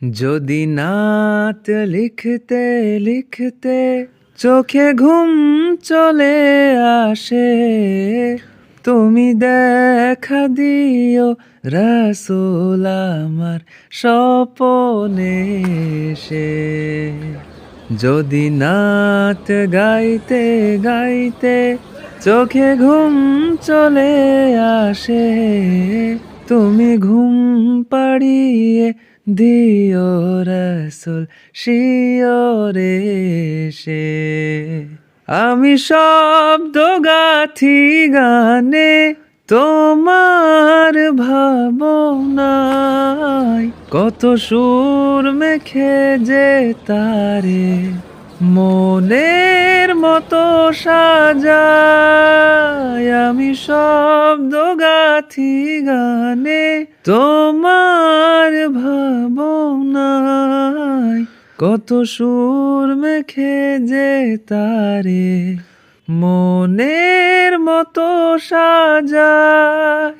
যদি নাত লিখতে লিখতে চোখে ঘুম চলে আসে, তুমি দেখা দিও রাসূল আমার স্বপনে এসে। যদি নাত গাইতে গাইতে চোখে ঘুম চলে আসে, তুমি ঘুম পাড়িয়ে দিও রাসূল শিয়রে এসে। আমি শব্দ গাথি গানে তোমার ভাবনায়, কত সুর মেখে যে তারে মনের মতো সাজায়। আমি শব্দ গাথি গানে তোমার ভাবনায়, কত সুর মেখে যে তারে মনের মতো সাজায়।